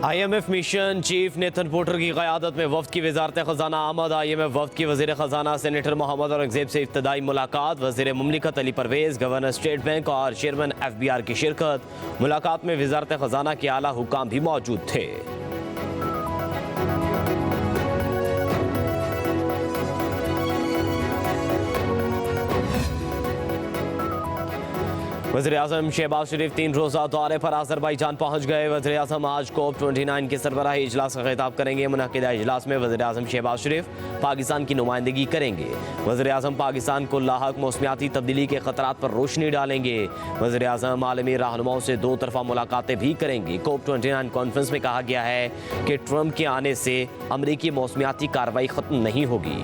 IMF mission chief Nathan porter की क़यादत में वफ्द की वज़ारत ख़ज़ाना आमद। IMF वफ्द की वज़ीर ख़ज़ाना सेनेटर मोहम्मद औरंगज़ेब से इब्तदाई मुलाकात। वज़ीर मुमलिकत Ali Parvez, governor state bank और चेयरमैन FBR की शिरकत। मुलाकात में वज़ारत ख़ज़ाना के आला हुकाम भी मौजूद थे। वज़ीर-ए-आज़म शहबाज शरीफ 3 रोज़ा दौरे पर अज़रबैजान पहुँच गए। वज़ीर-ए-आज़म आज COP29 के सरबराही इजलास का खिताब करेंगे। मुनक़िदा इजलास में वज़ीर-ए-आज़म शहबाज शरीफ पाकिस्तान की नुमाइंदगी करेंगे। वज़ीर-ए-आज़म पाकिस्तान को लाहक मौसमियाती तब्दीली के ख़तरात पर रोशनी डालेंगे। वज़ीर-ए-आज़म आलमी रहनुमाओं से 2 तरफ़ा मुलाकातें भी करेंगे। COP29 कॉन्फ्रेंस में कहा गया है कि ट्रंप के आने से अमरीकी मौसमियाती कार्रवाई ख़त्म नहीं होगी।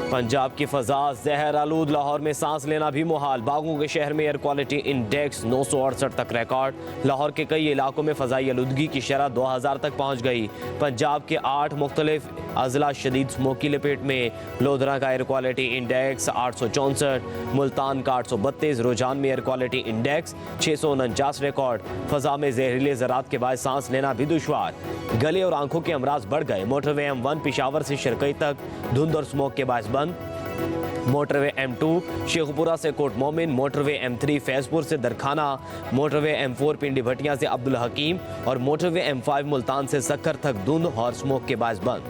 पंजाब की फ़ज़ा ज़हर आलूद, लाहौर में सांस लेना भी मुहाल। बागों के शहर में एयर क्वालिटी इंडेक्स 968 तक रिकॉर्ड। लाहौर के कई इलाकों में फ़ज़ाई आलूदगी की शरह 2000 तक पहुँच गई। पंजाब के 8 मुख्तलिफ अज़ला शदीद स्मोक की लपेट में। लोधरा का एयर क्वालिटी इंडेक्स 864, मुल्तान का 832, रुझान में एयर क्वालिटी इंडेक्स 649 रिकॉर्ड। फ़ज़ा में जहरीले ज़रात के बाद सांस लेना भी दुश्वार। गले और आंखों के अमराज बढ़ गए। मोटरवे M1 पेशावर से शिरकई तक धुंध और स्मोक के बायस बंद। मोटरवे M2 शेखपुरा से कोट मोमिन, मोटरवे M3 फैजपुर से दरखाना, मोटरवे M4 पिंडी भटिया से अब्दुल हकीम और मोटरवे M5 मुल्तान से सक्कर तक धुंध और स्मोक के बायस बंद।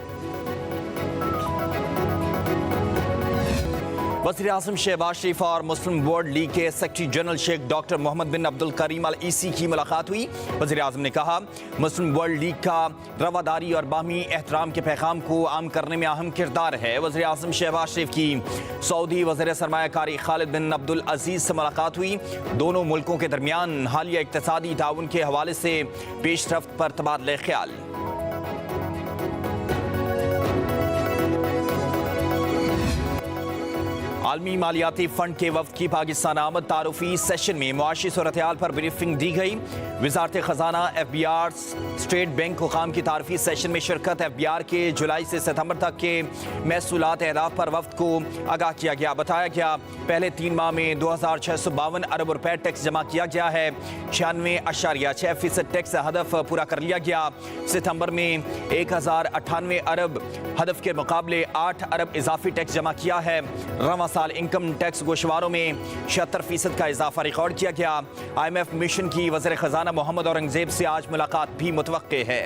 वज़ीर-ए-आज़म शहबाज शरीफ और मुस्लिम वर्ल्ड लीग के secretary general sheikh doctor Mohammad bin Abdul Karim al Issa की मुलाकात हुई। वज़ीर-ए-आज़म ने कहा, मुस्लिम वर्ल्ड लीग का रवादारी और बाहमी एहतराम के पैगाम को आम करने में अहम किरदार है। वज़ीर-ए-आज़म शहबाज शरीफ की सऊदी वज़ीर सरमायाकारी खालिद बिन अब्दुल अजीज़ से मुलाकात हुई। दोनों मुल्कों के दरमियान हालिया इक़्तिसादी ताउन के हवाले से पेशरफ्त पर तबादले ख्याल। आलमी मालियाती फंड के वफ्द की पाकिस्तान आमद। तारुफी सेशन में मुआशी सूरत-ए-हाल पर ब्रीफिंग दी गई। वज़ारत ख़ज़ाना FBR स्टेट बैंक हुकाम की तारुफी सेशन में शिरकत। FBR के जुलाई से सितंबर तक के महसूलात अहदाफ पर वफ्द को आगाह किया गया। बताया गया पहले 3 माह में 2652 अरब रुपए टैक्स जमा किया गया है। 96.6% टैक्स हदफ पूरा कर लिया गया। सितंबर में 1098 अरब हदफ के मुकाबले 8 अरब इजाफी टैक्स जमा किया है। रवां साल इनकम टैक्स गोशवारों में 76% का इजाफा रिकॉर्ड किया गया। IMF मिशन की वज़ीर ख़ज़ाना मोहम्मद औरंगज़ेब से आज मुलाकात भी मुतवक्के है।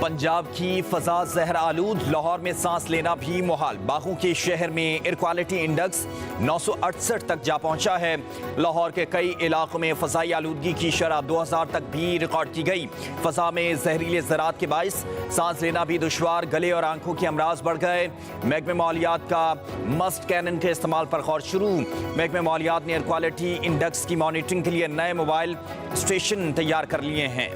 पंजाब की फ़ज़ा ज़हर आलूद, लाहौर में सांस लेना भी मुहाल। बागों के शहर में एयर क्वालिटी इंडेक्स 968 तक जा पहुंचा है। लाहौर के कई इलाकों में फ़ज़ाई आलूदगी की शरह 2000 तक भी रिकॉर्ड की गई। फ़ज़ा में जहरीले ज़रात के बाइस सांस लेना भी दुश्वार। गले और आंखों के अमराज बढ़ गए। महकमे मालियात का मस्ट कैनन के इस्तेमाल पर गौर शुरू। महकमे मालियात ने एयर क्वालिटी इंडेक्स की मॉनिटरिंग के लिए नए मोबाइल स्टेशन तैयार कर लिए हैं।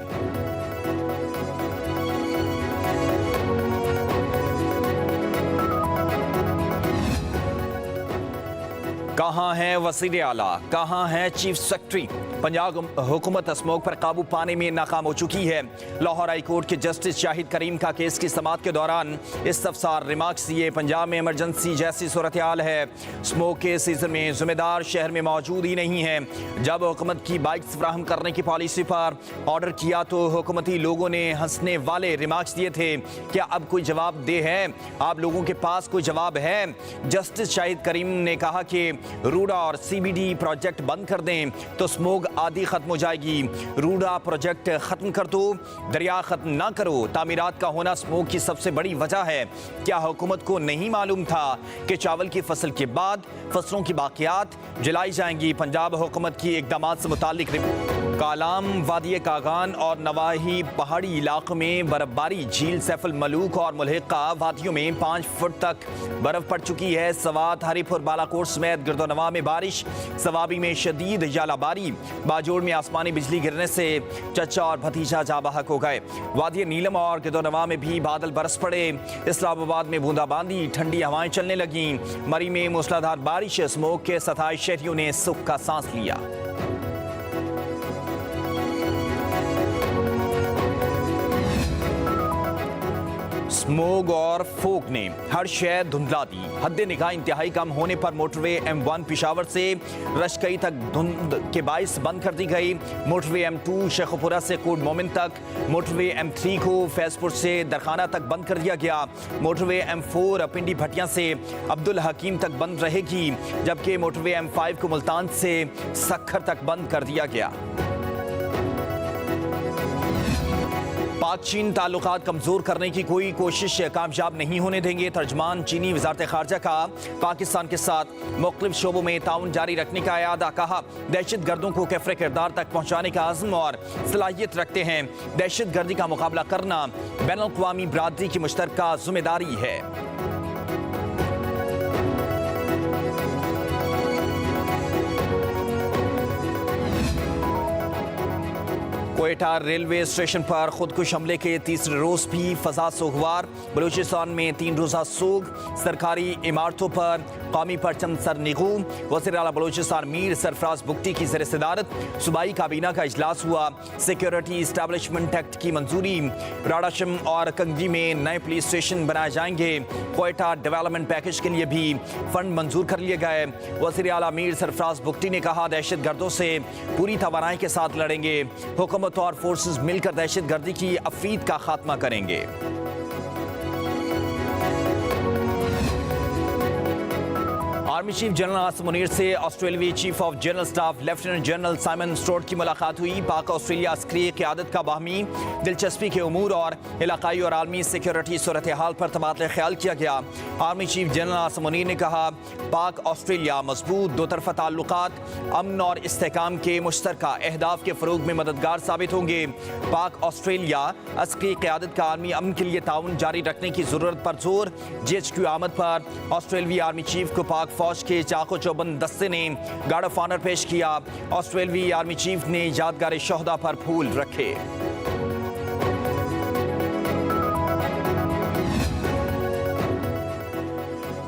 कहाँ है वज़ीर आला, कहाँ है चीफ सेक्रेटरी? पंजाब हुकूमत स्मोक पर काबू पाने में नाकाम हो चुकी है। लाहौर हाई कोर्ट के जस्टिस शाहिद करीम का केस की समाअत के दौरान इस्तफसार रिमार्क्स दिए। पंजाब में इमरजेंसी जैसी सूरत हाल है। स्मोक के सीजन में जिम्मेदार शहर में मौजूद ही नहीं है। जब हुकूमत की बाइक्स फराहम करने की पॉलिसी पर ऑर्डर किया तो हुकूमती लोगों ने हंसने वाले रिमार्क्स दिए थे। क्या अब कोई जवाब दे है? आप लोगों के पास कोई जवाब है? जस्टिस शाहिद करीम ने कहा कि रूडा और CBD प्रोजेक्ट बंद कर दें तो स्मोक आदि खत्म हो जाएगी। रूडा प्रोजेक्ट खत्म कर दो, दरिया खत्म ना करो। तामीरात का होना स्मोक की सबसे बड़ी वजह है। क्या हुकूमत को नहीं मालूम था कि चावल की फसल के बाद फसलों की बाकियात जलाई जाएंगी? पंजाब हुकूमत की इकदामात से मुतालिक कालाम, वादी कागान और नवाही पहाड़ी इलाकों में बर्फबारी। झील सैफुल मलूक और मुल्हिका वादियों में 5 फुट तक बर्फ पड़ चुकी है। सवात, हरीपुर, बालाकोट समेत गिरदोनवा में बारिश। सवाबी में शदीद यालाबारी। बाजोड़ में आसमानी बिजली गिरने से चचा और भतीजा जाँ बहक हो गए। वादी नीलम और गिरदोनवा में भी बादल बरस पड़े। इस्लामाबाद में बूंदाबांदी, ठंडी हवाएं चलने लगी। मरी में मूसलाधार बारिश। स्मोक के 27 शहरियों ने सुख का सांस लिया। स्मोग और फोग ने हर शय धुंधला दी। हद निगाह इंतहाई कम होने पर मोटरवे M1 पिशावर से रशकई तक धुंध के बाइस बंद कर दी गई। मोटरवे M2 शेखपुरा से कोट मोमिन तक, मोटरवे M3 को फैजपुर से दरखाना तक बंद कर दिया गया। मोटरवे M4 पिंडी भटिया से अब्दुल हकीम तक बंद रहेगी, जबकि मोटरवे M5 को मुल्तान से सक्खर तक बंद कर दिया गया। पाक चीन ताल्लुकात कमजोर करने की कोई कोशिश कामयाब नहीं होने देंगे। तर्जमान चीनी वजारत खारजा का पाकिस्तान के साथ मुख्तलिफ शोबों में ताउन जारी रखने का इरादा। कहा, दहशत गर्दों को कैफरे किरदार तक पहुँचाने का आज़म और सलाहियत रखते हैं। दहशत गर्दी का मुकाबला करना बैनुल अक़वामी बरादरी की मुश्तरका जिम्मेदारी है। कोयटा रेलवे स्टेशन पर खुदकुश हमले के तीसरे रोज भी फजा सोगवार। बलूचिस्तान में 3 रोज़ा सोग, सरकारी इमारतों पर कौमी परचम सर निगू। वज़ीर आला बलूचिस्तान मीर सरफराज बुगटी की ज़ेर सदारत सूबाई काबीना का इजलास हुआ। सिक्योरिटी इस्टेब्लिशमेंट एक्ट की मंजूरी। राडाशम और कंगी में नए पुलिस स्टेशन बनाए जाएंगे। कोयटा डेवलपमेंट पैकेज के लिए भी फंड मंजूर कर लिए गए। वज़ीर आला मीर सरफराज बुगटी ने कहा, दहशत गर्दों से पूरी तवानाई के साथ लड़ेंगे। हुकूमत और फोर्सेस मिलकर दहशत गर्दी की अफीद का खात्मा करेंगे। Army chief general Asim Munir से ऑस्ट्रेलियाई chief of general staff lieutenant general Simon Stuart की मुलाकात हुई। पाक ऑस्ट्रेलिया अस्करी क़यादत का बाहमी दिलचस्पी के उमूर और इलाकाई और आलमी सिक्योरिटी सूरत हाल पर तबादला ख्याल किया गया। Army chief general Asim Munir ने कहा, पाक ऑस्ट्रेलिया मजबूत दो तरफा ताल्लुकात अमन और इस्तेहकाम के मुश्तरका अहदाफ के फ़रोग में मददगार साबित होंगे। पाक ऑस्ट्रेलिया अस्करी क़यादत का आलमी अमन के लिए ताउन जारी रखने की ज़रूरत पर जोर। GHQ आमद पर ऑस्ट्रेलियाई आर्मी चीफ को पाक फौज के चाको चौबंद दस्ते ने गार्ड ऑफ ऑनर पेश किया। ऑस्ट्रेलियाई आर्मी चीफ ने यादगार शोहदा पर फूल रखे।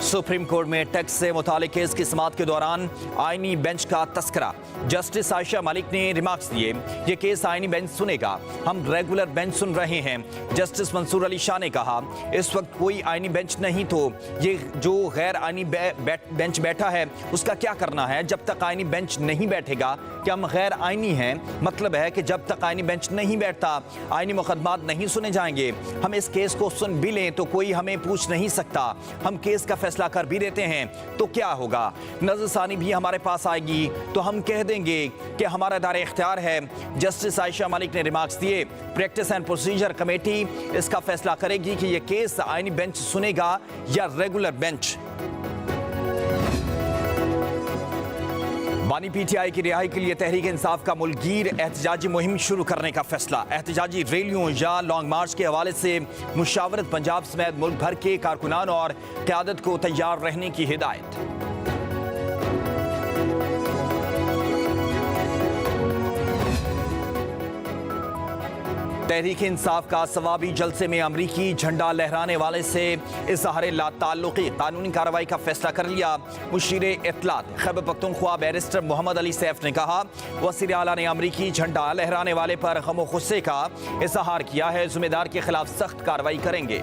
सुप्रीम कोर्ट में टैक्स से मुतालिक केस की समाअत के दौरान आईनी बेंच का तस्करा। जस्टिस आयशा मलिक ने रिमार्क्स दिए, ये केस आईनी बेंच सुनेगा, हम रेगुलर बेंच सुन रहे हैं। जस्टिस मंसूर अली शाह ने कहा, इस वक्त कोई आईनी बेंच नहीं, तो ये जो गैर आईनी बेंच बैठा है उसका क्या करना है? जब तक आईनी बेंच नहीं बैठेगा कि हम गैर आईनी हैं, मतलब है कि जब तक आईनी बेंच नहीं बैठता आईनी मुकदमात नहीं सुने जाएंगे। हम इस केस को सुन भी लें तो कोई हमें पूछ नहीं सकता। हम केस का फैसला कर भी देते हैं तो क्या होगा? नजरसानी भी हमारे पास आएगी तो हम कह देंगे कि हमारा दायरा इख्तियार है। जस्टिस आयशा मलिक ने रिमार्क्स दिए, प्रैक्टिस एंड प्रोसीजर कमेटी इसका फैसला करेगी कि यह केस आईनी बेंच सुनेगा या रेगुलर बेंच। बानी PTI की रिहाई के लिए तहरीक इंसाफ का मुल्कगीर एहतजाजी मुहिम शुरू करने का फैसला। एहतजाजी रैलियों या लॉन्ग मार्च के हवाले से मुशावरत पंजाब समेत मुल्क भर के कारकुनान और क़यादत को तैयार रहने की हिदायत। तहरीक इंसाफ का सवाबी जलसे में अमरीकी झंडा लहराने वाले से इज़हार लाताल्लुक़ी कानूनी कार्रवाई का फैसला कर लिया। मुशीर इत्तलात खैबर पख्तूनख्वा बैरिस्टर मोहम्मद अली सैफ ने कहा, वज़ीर आला ने अमरीकी झंडा लहराने वाले पर गम गुस्से का इज़हार किया है, ज़िम्मेदार के खिलाफ सख्त कार्रवाई करेंगे।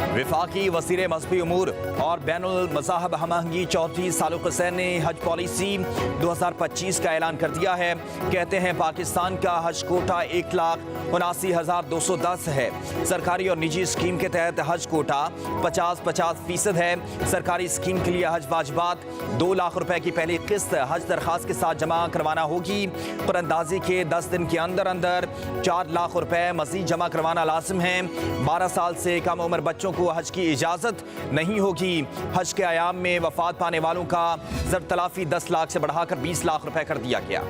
वफाकी वज़ीर मज़हबी उमूर और बैनुल मज़ाहब हमआहंगी चौधरी सालुक हुसैन ने हज पॉलिसी 2025 का ऐलान कर दिया है। कहते हैं, पाकिस्तान का हज कोटा 1,79,210 है। सरकारी और निजी स्कीम के तहत हज कोटा 50-50% है। सरकारी स्कीम के लिए हज वाजिबात 2 लाख रुपए की पहली किस्त हज दरखास्त के साथ जमा करवाना होगी। कुरानंदाजी के 10 दिन के अंदर अंदर 4 लाख रुपए मजीद जमा करवाना लाजिम है। 12 साल से कम उम्र बच्चों को हज की इजाजत नहीं होगी। हज के अयाम में वफात पाने वालों का ज़र-तलाफी 10 लाख से बढ़ाकर 20 लाख रुपए कर दिया गया।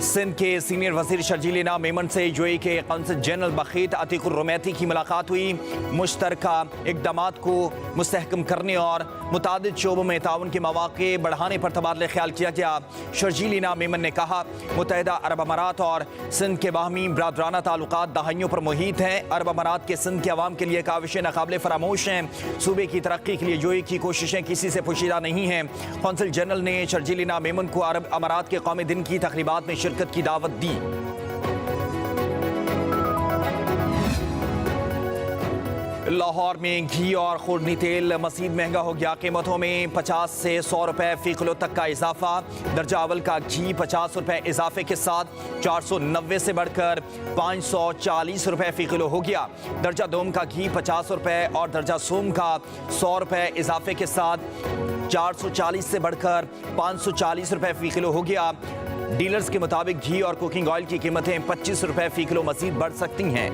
सिंध के सीनियर वजीर शर्जील इनाम मेमन से UAE के कौंसल जनरल बखीत अतीकुर रुमैती की मुलाकात हुई। मुश्तरका इक़दामात को मुस्तहकम करने और मुतादिद शोबों में ताउन के मौक़े बढ़ाने पर तबादला ख्याल किया गया। शर्जील इनाम मेमन ने कहा, मुत्तहिदा अरब अमारात और सिंध के बाहमी बरादराना ताल्लुकात दहाइयों पर मुहित हैं। अरब अमारात के सिंध के अवाम के लिए काविशें नाकाबिले फरामोश हैं। सूबे की तरक्की के लिए UAE की कोशिशें किसी से पोशीदा नहीं हैं। कौंसल जनरल ने शर्जील इनाम मेमन को अरब अमारात के कौमी दिन की तकरीबात में शिरकत की दावत दी। लाहौर में घी और खुर्नी तेल मजीद महंगा हो गया। कीमतों में 50 से 100 रुपए फी किलो तक का इजाफा। दर्जा अव्वल का घी 50 रुपए इजाफे के साथ 490 से बढ़कर 540 रुपए फी किलो हो गया। दर्जा दोम का घी 50 रुपए और दर्जा सोम का 100 रुपए इजाफे के साथ 440 से बढ़कर 540 रुपए फी किलो हो गया। डीलर्स के मुताबिक घी और कुकिंग ऑयल की कीमतें 25 रुपए फी किलो मजीद बढ़ सकती हैं।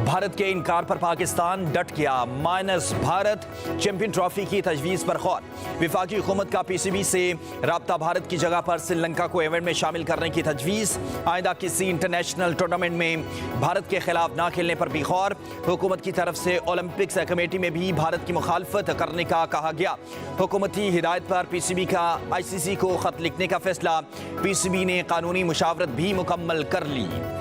भारत के इनकार पर पाकिस्तान डट गया। माइनस भारत चैंपियन ट्रॉफी की तजवीज़ पर गौर। विफाकी हुकूमत का पीसीबी से राब्ता भारत की जगह पर श्रीलंका को इवेंट में शामिल करने की तजवीज़। आइंदा किसी इंटरनेशनल टूर्नामेंट में भारत के खिलाफ ना खेलने पर भी गौर। हुकूमत की तरफ से ओलंपिक्स कमेटी में भी भारत की मुखालफत करने का कहा गया। हुकूमती हिदायत पर पीसीबी का आईसीसी को खत लिखने का फैसला। पीसीबी ने कानूनी मुशावरत भी मुकम्मल कर ली।